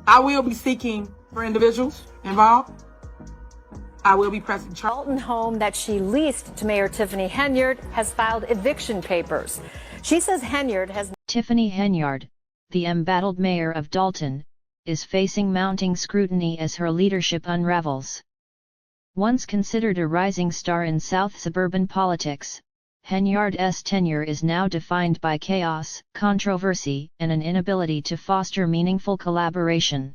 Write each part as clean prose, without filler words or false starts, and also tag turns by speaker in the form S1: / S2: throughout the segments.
S1: I will be seeking for individuals involved. I will be pressing charges.
S2: Dolton home that she leased to Mayor Tiffany Henyard has filed eviction papers. She says Henyard has...
S3: Tiffany Henyard, the embattled mayor of Dolton, is facing mounting scrutiny as her leadership unravels. Once considered a rising star in South suburban politics, Henyard's tenure is now defined by chaos, controversy, and an inability to foster meaningful collaboration.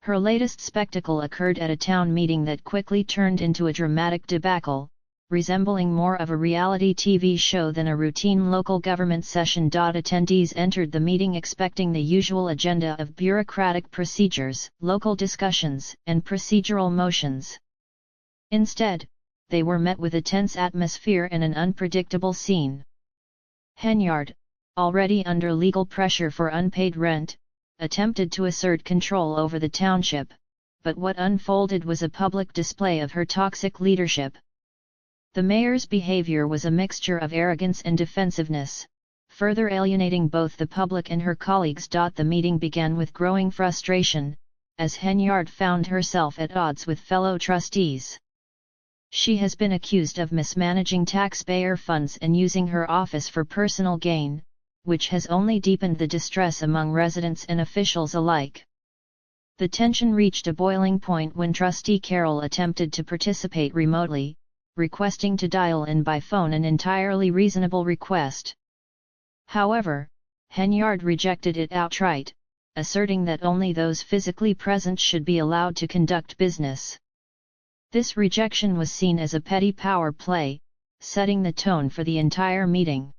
S3: Her latest spectacle occurred at a town meeting that quickly turned into a dramatic debacle, resembling more of a reality TV show than a routine local government session. Attendees entered the meeting expecting the usual agenda of bureaucratic procedures, local discussions, and procedural motions. Instead, they were met with a tense atmosphere and an unpredictable scene. Henyard, already under legal pressure for unpaid rent, attempted to assert control over the township, but what unfolded was a public display of her toxic leadership. The mayor's behavior was a mixture of arrogance and defensiveness, further alienating both the public and her colleagues. The meeting began with growing frustration, as Henyard found herself at odds with fellow trustees. She has been accused of mismanaging taxpayer funds and using her office for personal gain, which has only deepened the distress among residents and officials alike. The tension reached a boiling point when Trustee Carroll attempted to participate remotely, requesting to dial in by phone, an entirely reasonable request. However, Henyard rejected it outright, asserting that only those physically present should be allowed to conduct business. This rejection was seen as a petty power play, setting the tone for the entire meeting.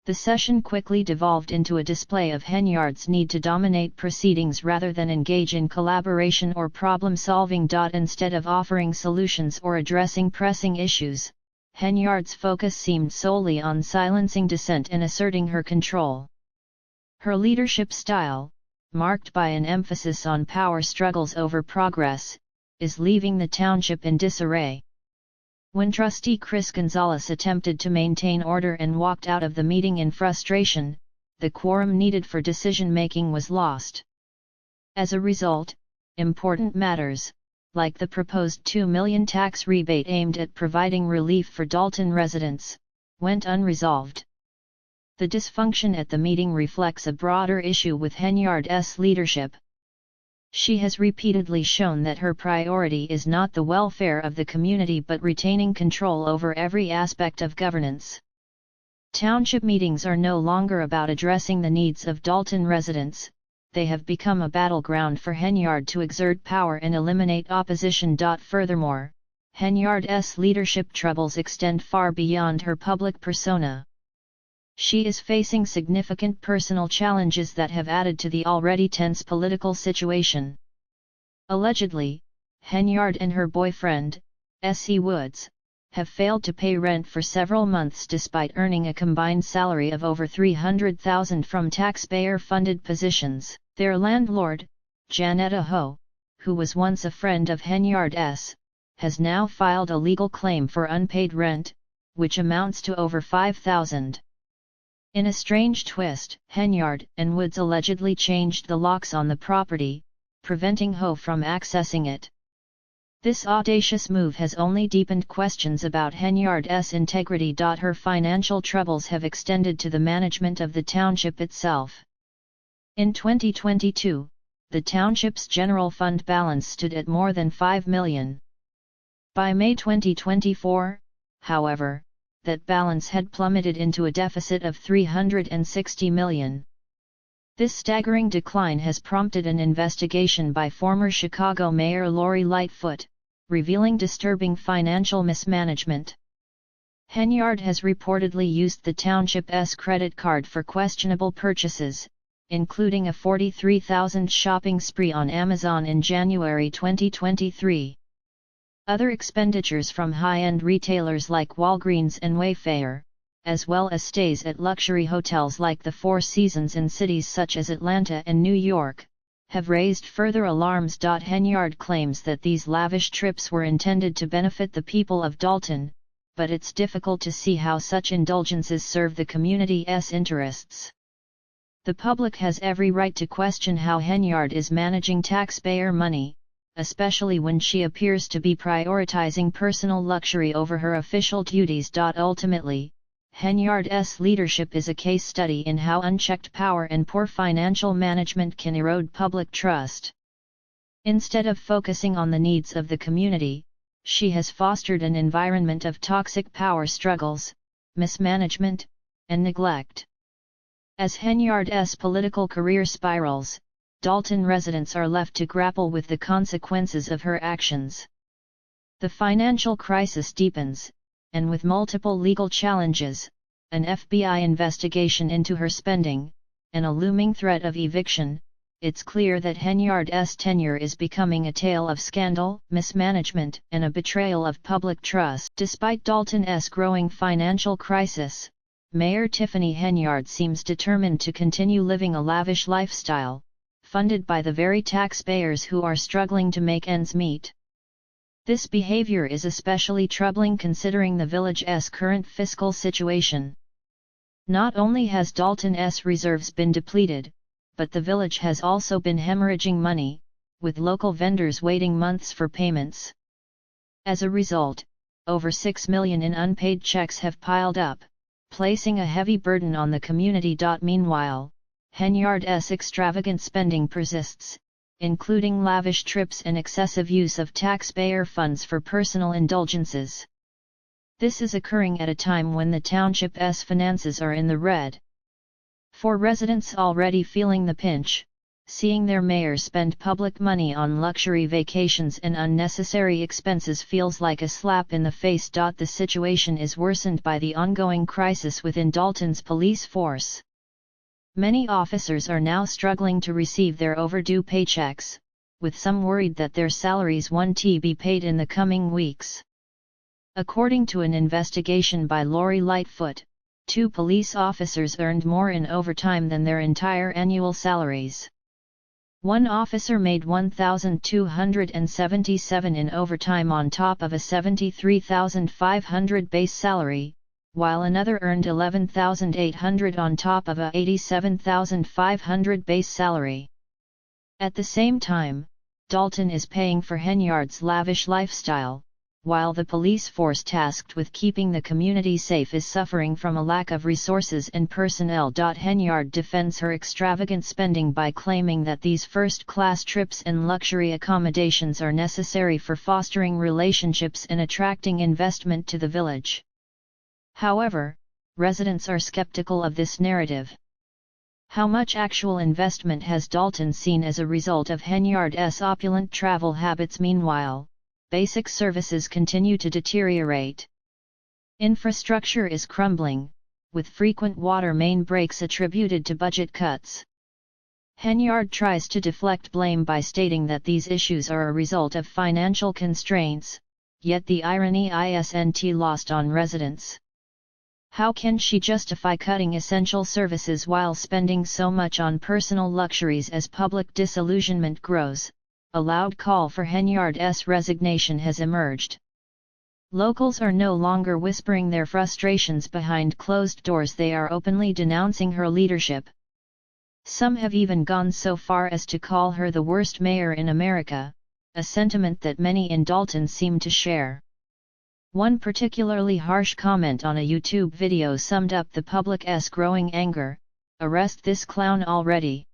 S3: The session quickly devolved into a display of Henyard's need to dominate proceedings rather than engage in collaboration or problem-solving. Instead of offering solutions or addressing pressing issues, Henyard's focus seemed solely on silencing dissent and asserting her control. Her leadership style, marked by an emphasis on power struggles over progress, is leaving the township in disarray. When Trustee Chris Gonzalez attempted to maintain order and walked out of the meeting in frustration, the quorum needed for decision-making was lost. As a result, important matters, like the proposed $2 million tax rebate aimed at providing relief for Dolton residents, went unresolved. The dysfunction at the meeting reflects a broader issue with Henyard's leadership. She has repeatedly shown that her priority is not the welfare of the community but retaining control over every aspect of governance. Township meetings are no longer about addressing the needs of Dolton residents, they have become a battleground for Henyard to exert power and eliminate opposition. Furthermore, Henyard's leadership troubles extend far beyond her public persona. She is facing significant personal challenges that have added to the already tense political situation. Allegedly, Henyard and her boyfriend, S.E. Woods, have failed to pay rent for several months despite earning a combined salary of over $300,000 from taxpayer-funded positions. Their landlord, Janetta Ho, who was once a friend of Henyard's, has now filed a legal claim for unpaid rent, which amounts to over $5,000. In a strange twist, Henyard and Woods allegedly changed the locks on the property, preventing Ho from accessing it. This audacious move has only deepened questions about Henyard's integrity. Her financial troubles have extended to the management of the township itself. In 2022, the township's general fund balance stood at more than $5 million. By May 2024, however, that balance had plummeted into a deficit of $360 million. This staggering decline has prompted an investigation by former Chicago Mayor Lori Lightfoot, revealing disturbing financial mismanagement. Henyard has reportedly used the township's credit card for questionable purchases, including a $43,000 shopping spree on Amazon in January 2023. Other expenditures from high-end retailers like Walgreens and Wayfair, as well as stays at luxury hotels like the Four Seasons in cities such as Atlanta and New York, have raised further alarms. Henyard claims that these lavish trips were intended to benefit the people of Dolton, but it's difficult to see how such indulgences serve the community's interests. The public has every right to question how Henyard is managing taxpayer money, especially when she appears to be prioritizing personal luxury over her official duties. Ultimately, Henyard's leadership is a case study in how unchecked power and poor financial management can erode public trust. Instead of focusing on the needs of the community, she has fostered an environment of toxic power struggles, mismanagement, and neglect. As Henyard's political career spirals, Dolton residents are left to grapple with the consequences of her actions. The financial crisis deepens, and with multiple legal challenges, an FBI investigation into her spending, and a looming threat of eviction, it's clear that Henyard's tenure is becoming a tale of scandal, mismanagement, and a betrayal of public trust. Despite Dolton's growing financial crisis, Mayor Tiffany Henyard seems determined to continue living a lavish lifestyle, funded by the very taxpayers who are struggling to make ends meet. This behavior is especially troubling considering the village's current fiscal situation. Not only has Dolton's reserves been depleted, but the village has also been hemorrhaging money, with local vendors waiting months for payments. As a result, over $6 million in unpaid checks have piled up, placing a heavy burden on the community. Meanwhile, Henyard's extravagant spending persists, including lavish trips and excessive use of taxpayer funds for personal indulgences. This is occurring at a time when the township's finances are in the red. For residents already feeling the pinch, seeing their mayor spend public money on luxury vacations and unnecessary expenses feels like a slap in the face. The situation is worsened by the ongoing crisis within Dolton's police force. Many officers are now struggling to receive their overdue paychecks, with some worried that their salaries won't be paid in the coming weeks. According to an investigation by Lori Lightfoot, 2 police officers earned more in overtime than their entire annual salaries. One officer made $1,277 in overtime on top of a $73,500 base salary, while another earned $11,800 on top of a $87,500 base salary. At the same time, Dolton is paying for Henyard's lavish lifestyle, while the police force tasked with keeping the community safe is suffering from a lack of resources and personnel. Henyard defends her extravagant spending by claiming that these first-class trips and luxury accommodations are necessary for fostering relationships and attracting investment to the village. However, residents are skeptical of this narrative. How much actual investment has Dolton seen as a result of Henyard's opulent travel habits? Meanwhile, basic services continue to deteriorate. Infrastructure is crumbling, with frequent water main breaks attributed to budget cuts. Henyard tries to deflect blame by stating that these issues are a result of financial constraints, yet the irony isn't lost on residents. How can she justify cutting essential services while spending so much on personal luxuries? As public disillusionment grows, a loud call for Henyard's resignation has emerged. Locals are no longer whispering their frustrations behind closed doors, they are openly denouncing her leadership. Some have even gone so far as to call her the worst mayor in America, a sentiment that many in Dolton seem to share. One particularly harsh comment on a YouTube video summed up the public's growing anger: "Arrest this clown already."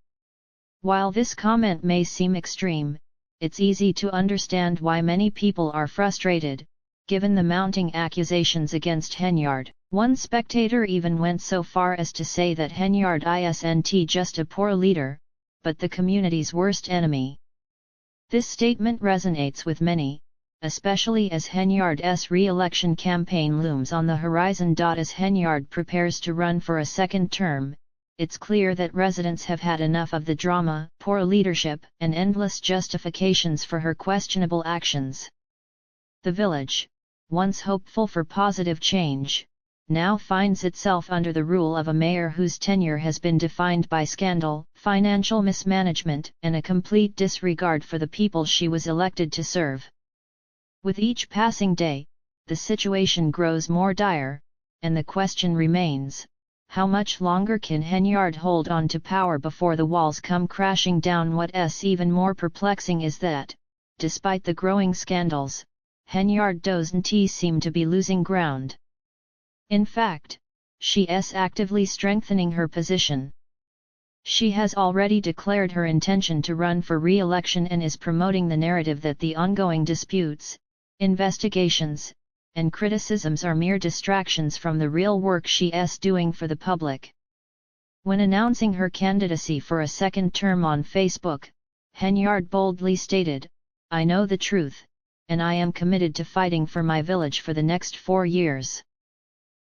S3: While this comment may seem extreme, it's easy to understand why many people are frustrated, given the mounting accusations against Henyard. One spectator even went so far as to say that Henyard isn't just a poor leader, but the community's worst enemy. This statement resonates with many, especially as Henyard's re-election campaign looms on the horizon. As Henyard prepares to run for a second term, it's clear that residents have had enough of the drama, poor leadership, and endless justifications for her questionable actions. The village, once hopeful for positive change, now finds itself under the rule of a mayor whose tenure has been defined by scandal, financial mismanagement, and a complete disregard for the people she was elected to serve. With each passing day, the situation grows more dire, and the question remains: How much longer can Henyard hold on to power before the walls come crashing down? What's even more perplexing is that, despite the growing scandals, Henyard doesn't seem to be losing ground. In fact, she's actively strengthening her position. She has already declared her intention to run for re-election and is promoting the narrative that the ongoing disputes, investigations, and criticisms are mere distractions from the real work she's doing for the public. When announcing her candidacy for a second term on Facebook, Henyard boldly stated, "I know the truth, and I am committed to fighting for my village for the next 4 years."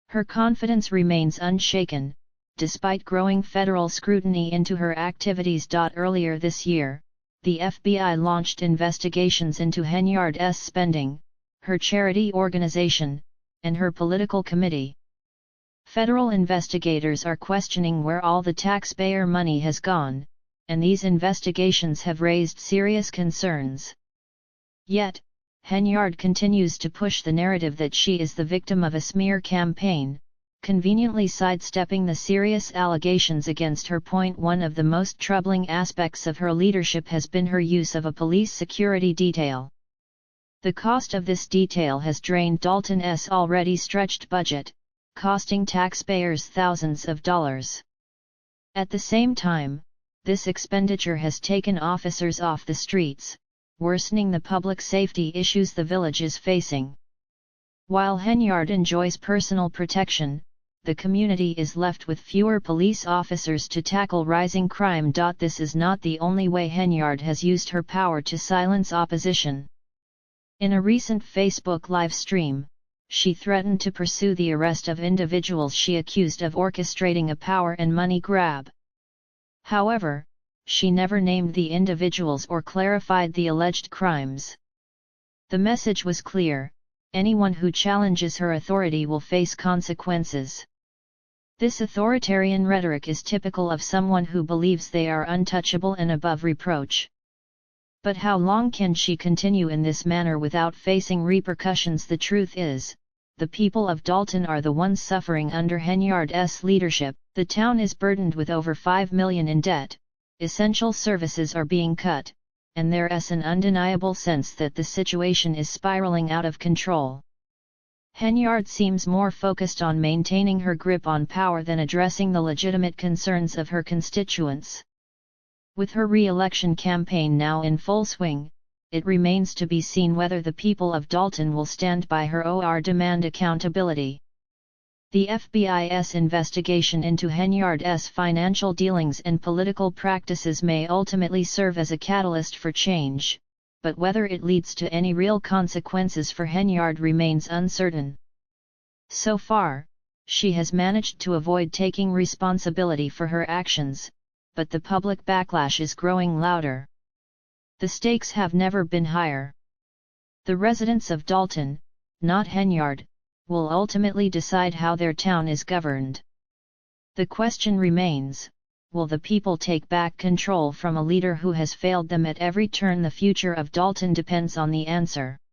S3: Her confidence remains unshaken, despite growing federal scrutiny into her activities. Earlier this year, the FBI launched investigations into Henyard's spending, her charity organization, and her political committee. Federal investigators are questioning where all the taxpayer money has gone, and these investigations have raised serious concerns. Yet, Henyard continues to push the narrative that she is the victim of a smear campaign, conveniently sidestepping the serious allegations against her. One of the most troubling aspects of her leadership has been her use of a police security detail. The cost of this detail has drained Dolton's already stretched budget, costing taxpayers thousands of dollars. At the same time, this expenditure has taken officers off the streets, worsening the public safety issues the village is facing. While Henyard enjoys personal protection, the community is left with fewer police officers to tackle rising crime. This is not the only way Henyard has used her power to silence opposition. In a recent Facebook live stream, she threatened to pursue the arrest of individuals she accused of orchestrating a power and money grab. However, she never named the individuals or clarified the alleged crimes. The message was clear: anyone who challenges her authority will face consequences. This authoritarian rhetoric is typical of someone who believes they are untouchable and above reproach. But how long can she continue in this manner without facing repercussions? The truth is, the people of Dolton are the ones suffering under Henyard's leadership. The town is burdened with over $5 million in debt, essential services are being cut, and there is an undeniable sense that the situation is spiraling out of control. Henyard seems more focused on maintaining her grip on power than addressing the legitimate concerns of her constituents. With her re-election campaign now in full swing, it remains to be seen whether the people of Dolton will stand by her or demand accountability. The FBI's investigation into Henyard's financial dealings and political practices may ultimately serve as a catalyst for change, but whether it leads to any real consequences for Henyard remains uncertain. So far, she has managed to avoid taking responsibility for her actions, but the public backlash is growing louder. The stakes have never been higher. The residents of Dolton, not Henyard, will ultimately decide how their town is governed. The question remains, will the people take back control from a leader who has failed them at every turn? The future of Dolton depends on the answer.